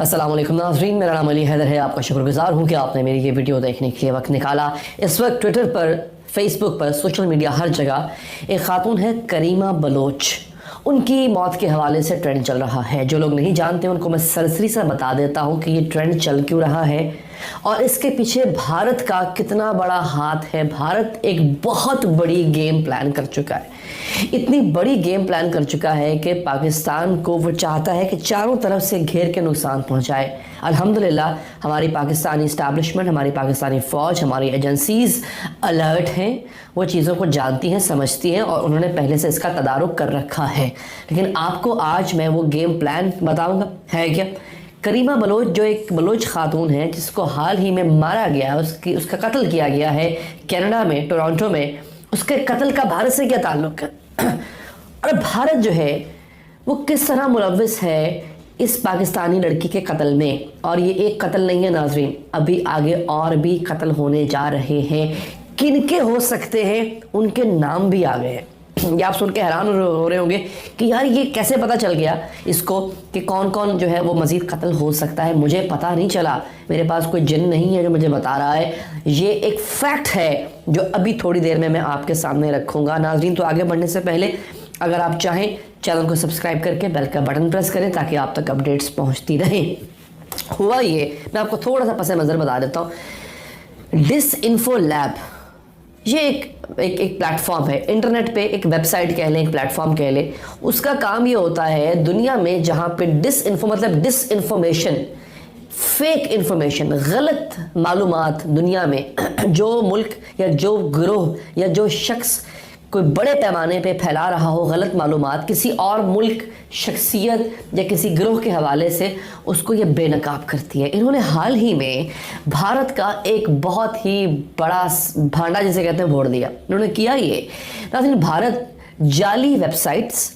अस्सलाम वालेकुम नाज़रीन, मेरा नाम अली हैदर है। आपका शुक्रगुजार हूँ कि आपने मेरी ये वीडियो देखने के लिए वक्त निकाला। इस वक्त ट्विटर पर, फेसबुक पर, सोशल मीडिया हर जगह एक खातून है करीमा बलोच, उनकी मौत के हवाले से ट्रेंड चल रहा है। जो लोग नहीं जानते उनको मैं सरसरी से बता देता हूँ कि ये ट्रेंड चल क्यों रहा है और इसके पीछे भारत का कितना बड़ा हाथ है। भारत एक बहुत बड़ी गेम प्लान कर चुका है, इतनी बड़ी गेम प्लान कर चुका है कि पाकिस्तान को वो चाहता है कि चारों तरफ से घेर के नुकसान पहुंचाए। अल्हम्दुलिल्लाह हमारी पाकिस्तानी इस्टेब्लिशमेंट, हमारी पाकिस्तानी फ़ौज, हमारी एजेंसीज़ अलर्ट हैं, वो चीज़ों को जानती हैं, समझती हैं और उन्होंने पहले से इसका तदारुक कर रखा है। लेकिन आपको आज मैं वो गेम प्लान बताऊँगा। है क्या? करीमा बलोच जो एक बलोच खातून है जिसको हाल ही में मारा गया, उसका कत्ल किया गया है कनाडा में, टोरंटो में। उसके कत्ल का भारत से क्या ताल्लुक़ है और भारत जो है वो किस तरह मुलव्विस है इस पाकिस्तानी लड़की के कत्ल में। और ये एक कत्ल नहीं है नाजरीन, अभी आगे और भी कत्ल होने जा रहे हैं। किनके हो सकते हैं उनके नाम भी आ गए हैं। ये आप सुन के हैरान हो रहे होंगे कि यार ये कैसे पता चल गया इसको कि कौन कौन जो है वो मज़ीद कत्ल हो सकता है। मुझे पता नहीं चला, मेरे पास कोई जिन नहीं है जो मुझे बता रहा है। ये एक फैक्ट है जो अभी थोड़ी देर में मैं आपके सामने रखूँगा। नाजरीन, तो आगे बढ़ने से पहले अगर आप चाहें चैनल को सब्सक्राइब करके बेल का बटन प्रेस करें ताकि आप तक अपडेट्स पहुँचती रहें। हुआ ये, मैं आपको थोड़ा सा पस मंज़र बता देता हूँ। डिसइंफो लैब ये एक प्लेटफॉर्म है इंटरनेट पे, एक वेबसाइट कह लें, एक प्लेटफॉर्म कह लें। उसका काम ये होता है दुनिया में जहाँ पे डिसइंफो मतलब डिसइंफॉर्मेशन, फेक इंफॉर्मेशन, गलत मालूमात दुनिया में जो मुल्क या जो गिरोह या जो शख्स कोई बड़े पैमाने पे फैला रहा हो गलत मालूमात किसी और मुल्क, शख्सियत या किसी गिरोह के हवाले से, उसको ये बेनकाब करती है। इन्होंने हाल ही में भारत का एक बहुत ही बड़ा भांडा जिसे कहते हैं फोड़ दिया। इन्होंने किया ये नाज़रीन, भारत जाली वेबसाइट्स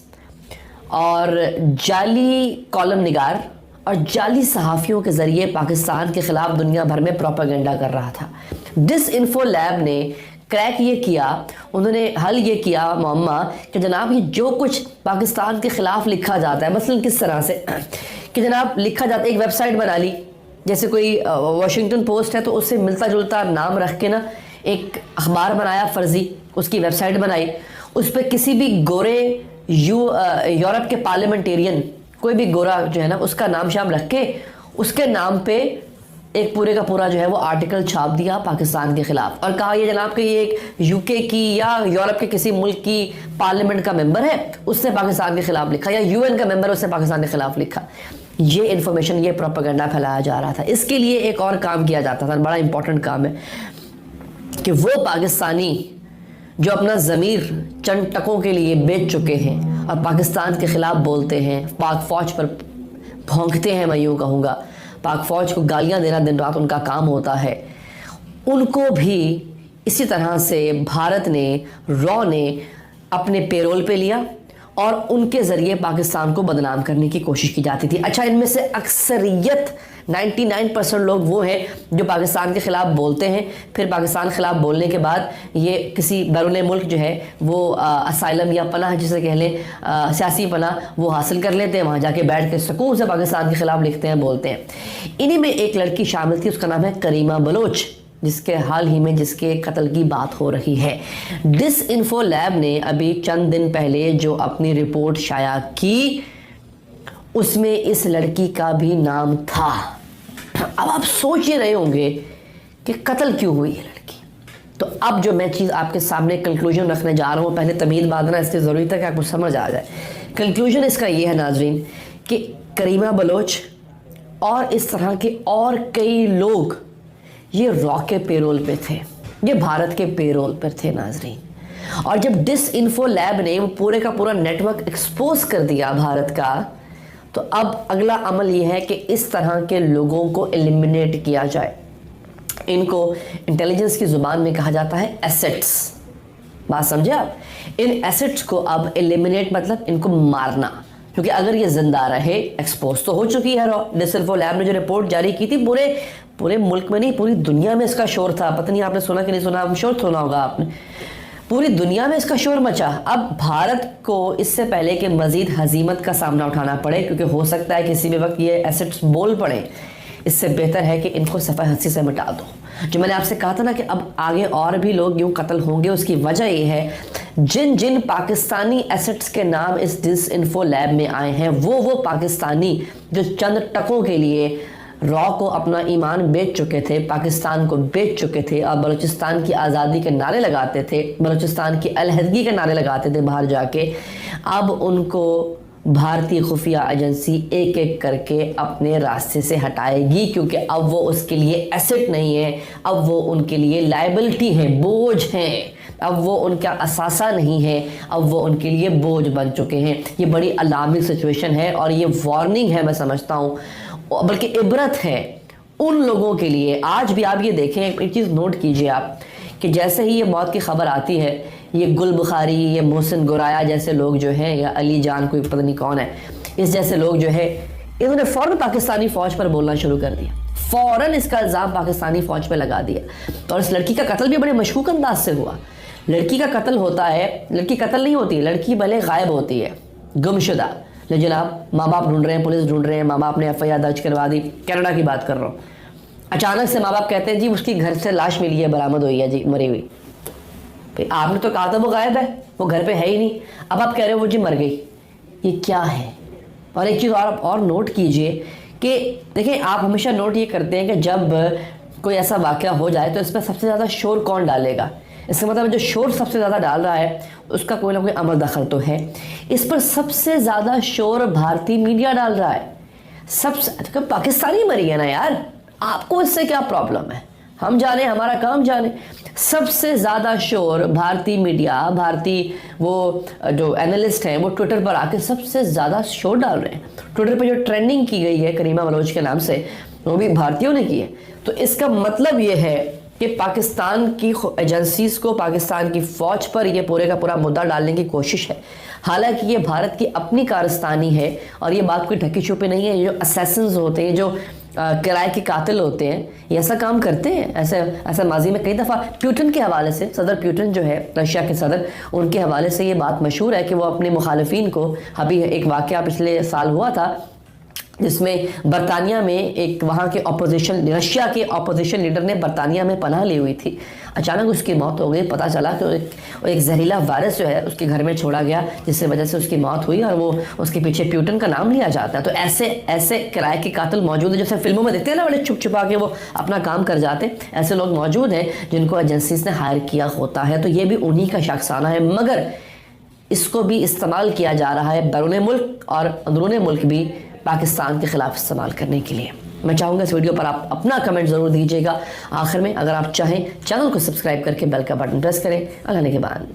और जाली कॉलम निगार और जाली सहाफ़ियों के ज़रिए पाकिस्तान के ख़िलाफ़ दुनिया भर में प्रोपेगेंडा कर रहा था। डिसइंफो लैब ने क्रैक ये किया, उन्होंने हल ये किया मामला कि जनाब ये जो कुछ पाकिस्तान के ख़िलाफ़ लिखा जाता है, मसलन किस तरह से कि जनाब लिखा जाता है, एक वेबसाइट बना ली, जैसे कोई वॉशिंगटन पोस्ट है तो उससे मिलता जुलता नाम रख के ना एक अखबार बनाया फ़र्ज़ी, उसकी वेबसाइट बनाई, उस पर किसी भी गोरे यूरोप के पार्लियामेंटेरियन, कोई भी गोरा जो है ना उसका नाम शाम रख के उसके नाम पे एक पूरे का पूरा जो है वो आर्टिकल छाप दिया पाकिस्तान के ख़िलाफ़ और कहा ये जनाब कि ये एक यूके की या यूरोप के किसी मुल्क की पार्लियामेंट का मेंबर है, उसने पाकिस्तान के ख़िलाफ़ लिखा, या यूएन का मेंबर है उसने पाकिस्तान के ख़िलाफ़ लिखा। ये इन्फॉर्मेशन, ये प्रोपेगेंडा फैलाया जा रहा था। इसके लिए एक और काम किया जाता था, बड़ा इंपॉर्टेंट काम है कि वो पाकिस्तानी जो अपना ज़मीर चंद टकों के लिए बेच चुके हैं और पाकिस्तान के ख़िलाफ़ बोलते हैं, पाक फ़ौज पर भौंकते हैं, मैं यूँ कहूँगा, पाक फ़ौज को गालियाँ देना दिन रात उनका काम होता है, उनको भी इसी तरह से भारत ने, रॉ ने अपने पेरोल पे लिया और उनके ज़रिए पाकिस्तान को बदनाम करने की कोशिश की जाती थी। अच्छा, इनमें से अक्सरियत 99% लोग वो हैं जो पाकिस्तान के ख़िलाफ़ बोलते हैं, फिर पाकिस्तान के ख़िलाफ़ बोलने के बाद ये किसी बैरून मुल्क जो है वो असाइलम या पनाह जिसे कह लें, सियासी पनाह वो हासिल कर लेते हैं, वहाँ जाके बैठ के सुकून से पाकिस्तान के ख़िलाफ़ लिखते हैं, बोलते हैं। इन्हीं में एक लड़की शामिल थी, उसका नाम है करीमा बलोच, जिसके हाल ही में जिसके कत्ल की बात हो रही है। डिसइंफो लैब ने अभी चंद दिन पहले जो अपनी रिपोर्ट शाया की उसमें इस लड़की का भी नाम था। अब आप सोच ही रहे होंगे कि कत्ल क्यों हुई है लड़की। तो अब जो मैं चीज़ आपके सामने कंक्लूजन रखने जा रहा हूँ, पहले तमीज़ बांधना इसलिए ज़रूरी था कि आपको समझ आ जाए। कंक्लूजन इसका ये है नाजरीन कि करीमा बलोच और इस तरह के और कई लोग ये रॉ के पेरोल पे थे, ये भारत के पेरोल पर थे नाजरीन। और जब डिसइंफो लैब ने वो पूरे का पूरा नेटवर्क एक्सपोज कर दिया भारत का, तो अब अगला अमल ये है कि इस तरह के लोगों को एलिमिनेट किया जाए। इनको इंटेलिजेंस की ज़ुबान में कहा जाता है एसेट्स। बात समझे आप? इन एसेट्स को अब एलिमिनेट मतलब इनको मारना, क्योंकि अगर ये जिंदा रहे, एक्सपोज तो हो चुकी है। डिसइंफो लैब ने जो रिपोर्ट जारी की थी पूरे मुल्क में नहीं पूरी दुनिया में इसका शोर था। पता नहीं आपने सुना कि नहीं सुना, शोर सुना होगा आपने। पूरी दुनिया में इसका शोर मचा। अब भारत को इससे पहले कि मजीद हजीमत का सामना उठाना पड़े, क्योंकि हो सकता है किसी भी वक्त ये एसेट्स बोल पड़े, इससे बेहतर है कि इनको सफ़ा हस्ती से मिटा दो। जो मैंने आपसे कहा था ना कि अब आगे और भी लोग यूँ कत्ल होंगे, उसकी वजह ये है जिन जिन पाकिस्तानी एसेट्स के नाम इस डिसइंफो लैब में आए हैं, वो पाकिस्तानी जो चंद टकों के लिए रॉ को अपना ईमान बेच चुके थे, पाकिस्तान को बेच चुके थे और बलूचिस्तान की आज़ादी के नारे लगाते थे, बलूचिस्तान की अलहदगी के नारे लगाते थे बाहर जाके, अब उनको भारतीय खुफिया एजेंसी एक एक करके अपने रास्ते से हटाएगी, क्योंकि अब वो उसके लिए एसेट नहीं है, अब वो उनके लिए लायबिलिटी है, बोझ है, अब वो उनका असासा नहीं है, अब वो उनके लिए बोझ बन चुके हैं। ये बड़ी अलार्मिंग सिचुएशन है और ये वार्निंग है, मैं समझता हूँ, बल्कि इबरत है उन लोगों के लिए। आज भी आप ये देखें, एक चीज़ नोट कीजिए आप कि जैसे ही ये मौत की खबर आती है, ये गुल बुखारी, ये मोहसिन गुराया जैसे लोग जो हैं, या अली जान कोई पता नहीं कौन है, इस जैसे लोग जो है, इन्होंने फ़ौरन पाकिस्तानी फ़ौज पर बोलना शुरू कर दिया, फ़ौरन इसका इल्ज़ाम पाकिस्तानी फ़ौज पर लगा दिया। और इस लड़की का कत्ल भी बड़े मशकूक अंदाज से हुआ। लड़की का कत्ल होता है, लड़की कत्ल नहीं होती, लड़की भले गायब होती है, गुमशुदा, लेकिन जनाब माँ बाप ढूंढ रहे हैं, पुलिस ढूंढ रहे हैं, माँ बाप ने FIR दर्ज करवा दी, कनाडा की बात कर रहा हूँ। अचानक से माँ बाप कहते हैं जी उसकी घर से लाश मिली है, बरामद हुई है जी, मरी हुई। भाई आपने तो कहा था वो गायब है, वो घर पे है ही नहीं, अब आप कह रहे हो वो जी मर गई। ये क्या है? और एक चीज़ और नोट कीजिए कि देखिए, आप हमेशा नोट ये करते हैं कि जब कोई ऐसा वाक़या हो जाए तो इस पर सबसे ज़्यादा शोर कौन डालेगा। इसका मतलब जो शोर सबसे ज़्यादा डाल रहा है उसका कोई ना कोई अमल दखल तो है। इस पर सबसे ज़्यादा शोर भारतीय मीडिया डाल रहा है। सबसे पाकिस्तानी मरी है ना यार, आपको इससे क्या प्रॉब्लम है? हम जाने, हमारा काम जाने। सबसे ज़्यादा शोर भारतीय मीडिया, भारतीय वो जो एनालिस्ट हैं, वो ट्विटर पर आके सबसे ज़्यादा शोर डाल रहे हैं। ट्विटर पर जो ट्रेंडिंग की गई है करीमा बलोच के नाम से, वो भी भारतीयों ने की है। तो इसका मतलब ये है कि पाकिस्तान की एजेंसीज को, पाकिस्तान की फ़ौज पर यह पूरे का पूरा मुद्दा डालने की कोशिश है। हालांकि ये भारत की अपनी कारस्तानी है और ये बात कोई ढकी छुपी नहीं है। ये जो असैसिन्स होते हैं, जो किराए के कातिल होते हैं, ये ऐसा काम करते हैं। ऐसा माजी में कई दफ़ा प्यूटन के हवाले से, सदर प्यूटन जो है रशिया के सदर, उनके हवाले से ये बात मशहूर है कि वो अपने मुखालिफिन को, अभी एक वाक़या पिछले साल हुआ था जिसमें बरतानिया में एक वहाँ के ऑपोजिशन, रशिया के ऑपोजिशन लीडर ने बरतानिया में पनाह ली हुई थी, अचानक उसकी मौत हो गई। पता चला कि एक जहरीला वायरस जो है उसके घर में छोड़ा गया, जिससे वजह से उसकी मौत हुई, और वो उसके पीछे प्यूटन का नाम लिया जाता है। तो ऐसे किराए के कातिल मौजूद है, जैसे फिल्मों में देखते हैं ना, बड़े छुप छुपा के वो अपना काम कर जाते। ऐसे लोग मौजूद हैं जिनको एजेंसीज ने हायर किया होता है। तो ये भी उन्हीं का शख्साना है, मगर इसको भी इस्तेमाल किया जा रहा है बैरून मुल्क और अंदरून मुल्क भी पाकिस्तान के ख़िलाफ़ इस्तेमाल करने के लिए। मैं चाहूँगा इस वीडियो पर आप अपना कमेंट ज़रूर दीजिएगा। आखिर में अगर आप चाहें चैनल को सब्सक्राइब करके बेल का बटन प्रेस करें। अल्लाह ने के बाद।